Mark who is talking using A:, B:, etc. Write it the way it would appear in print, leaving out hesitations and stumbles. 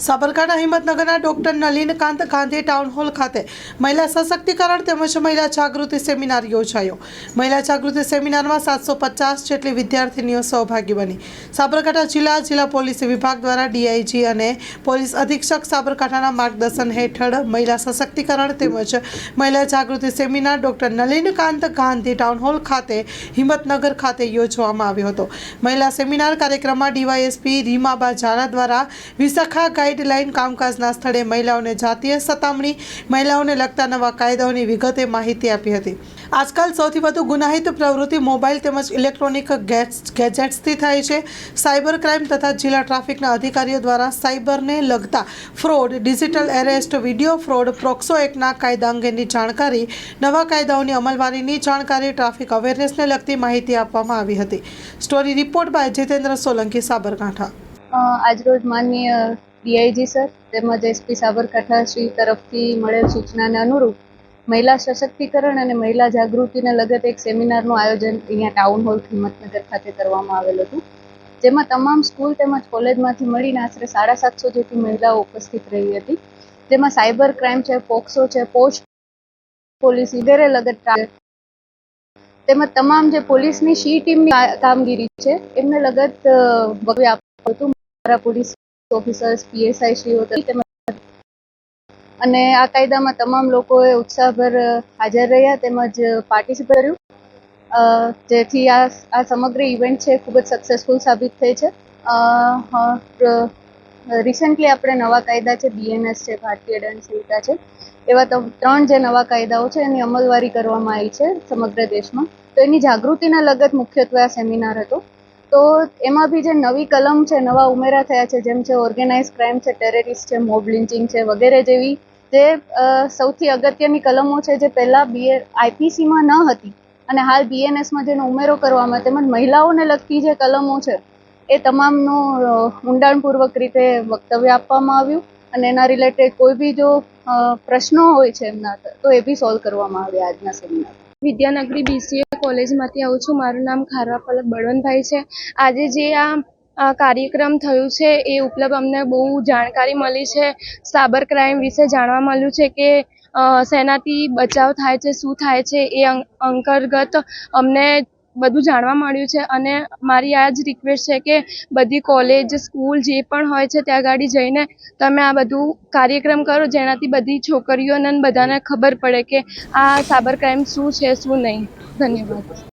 A: સાબરકાંઠા હિંમતનગરના doctor Nalinkant Gandhi town hall ખાતે મહિલા સશક્તિકરણ તેમજ મહિલા જાગૃતિ સેમિનાર યોજાયો। મહિલા જાગૃતિ સેમિનારમાં 750 જેટલી વિદ્યાર્થીનીઓ સહભાગી બની। સાબરકાંઠા જિલ્લા પોલીસ વિભાગ દ્વારા ડીઆઈજી અને પોલીસ અધિક્ષક સાબરકાંઠાના માર્ગદર્શન હેઠળ મહિલા સશક્તિકરણ તેમજ મહિલા જાગૃતિ seminar doctor Nalinkant Gandhi town hall ખાતે હિંમતનગર ખાતે યોજવામાં આવ્યો હતો। મહિલા સેમિનાર કાર્યક્રમમાં ડીવાયએસપી રીમાબા ઝાલા દ્વારા વિશાખા ગાઈડલાઈન કામકાજના સ્થળે મહિલાઓને જાતીય સતામણી, મહિલાઓને લગતા નવા કાયદાઓની વિગતે માહિતી આપી હતી। આજકાલ સૌથી વધુ ગુનાહિત પ્રવૃત્તિ મોબાઈલ તેમજ ઇલેક્ટ્રોનિક ગેજેટ્સથી થાય છે। સાયબર ક્રાઇમ તથા જિલ્લા ટ્રાફિકના અધિકારીઓ દ્વારા સાયબરને લગતા fraud, digital arrest, video fraud, POCSO એક્ટના કાયદા અંગેની જાણકારી, નવા કાયદાઓની અમલવારીની જાણકારી, ટ્રાફિક અવેરનેસને લગતી માહિતી આપવામાં આવી હતી। Story report by Jitendra Solanki, Sabarkantha.
B: આજરોજ માનનીય ડીઆઈજી સર તેમજ એસપી સાબરકાંઠા શ્રી તરફથી મળેલ સૂચનાને અનુરૂપ મહિલા સશક્તિકરણ અને મહિલા જાગૃતિને લગત એક સેમિનારનું આયોજન અહીંયા ટાઉન હોલ હિંમતનગર ખાતે કરવામાં આવેલું હતું, જેમાં તમામ સ્કૂલ તેમજ કોલેજમાંથી મળીને આશરે 750 જેટલી મહિલાઓ ઉપસ્થિત રહી હતી, જેમાં સાયબર ક્રાઇમ છે, પોક્સો છે, પોસ્ટ પોલીસ વગેરે લગત તેમજ તમામ જે પોલીસની સી ટીમની કામગીરી છે એમને લગત વક્તવ્ય આપ્યું હતું મારા પોલીસ ઓફિસર્સ, પીએસઆઈ શ્રીઓ તેમજ અને આ કાયદામાં તમામ લોકોએ ઉત્સાહભર હાજર રહ્યા તેમજ પાર્ટિસિપેટ કર્યું, જેથી આ સમગ્ર ઇવેન્ટ છે ખૂબ જ સક્સેસફુલ સાબિત થઈ છે। રિસેન્ટલી આપણે નવા કાયદા છે, બીએનએસ છે, ભારતીય દંડ સંહિતા છે, એવા 3 જે નવા કાયદાઓ છે એની અમલવારી કરવામાં આવી છે સમગ્ર દેશમાં। તો એની જાગૃતિના લગત મુખ્યત્વે આ સેમિનાર હતો। તો એમાં બી જે નવી કલમ છે, નવા ઉમેરા થયા છે, જેમ છે ઓર્ગેનાઇઝ ક્રાઇમ છે, ટેરરિસ્ટ છે, મોબ લિન્ચિંગ છે વગેરે જેવી જે સૌથી અગત્યની કલમો છે જે પહેલાં આઈપીસીમાં ન હતી અને હાલ બીએનએસમાં જેનો ઉમેરો કરવામાં, તેમજ મહિલાઓને લગતી જે કલમો છે એ તમામનું ઊંડાણપૂર્વક રીતે વક્તવ્ય આપવામાં આવ્યું અને એના રિલેટેડ કોઈ બી જો પ્રશ્નો હોય છે એમના તો એ બી સોલ્વ કરવામાં આવ્યા આજના સેમિનાર।
C: વિદ્યાનગરી બીસીએ કોલેજમાંથી આવું છું। મારું નામ ખારવા પલક બળવંતભાઈ છે। આજે જે આ કાર્યક્રમ થયું છે એ ઉપલબ્ધ અમને બહુ જાણકારી મળી છે। સાયબર ક્રાઇમ વિશે જાણવા મળ્યું છે કે શેનાથી બચાવ થાય છે, શું થાય છે, એ અંતર્ગત અમને બધું જાણવા મળ્યું છે। અને મારી આ જ રિક્વેસ્ટ છે કે બધી કોલેજ, સ્કૂલ જે પણ હોય છે ત્યાં આગળ જઈને તમે આ બધું કાર્યક્રમ કરો, જેનાથી બધી છોકરીઓને બધાને ખબર પડે કે આ સાયબર ક્રાઇમ શું છે, શું નહીં। ધન્યવાદ।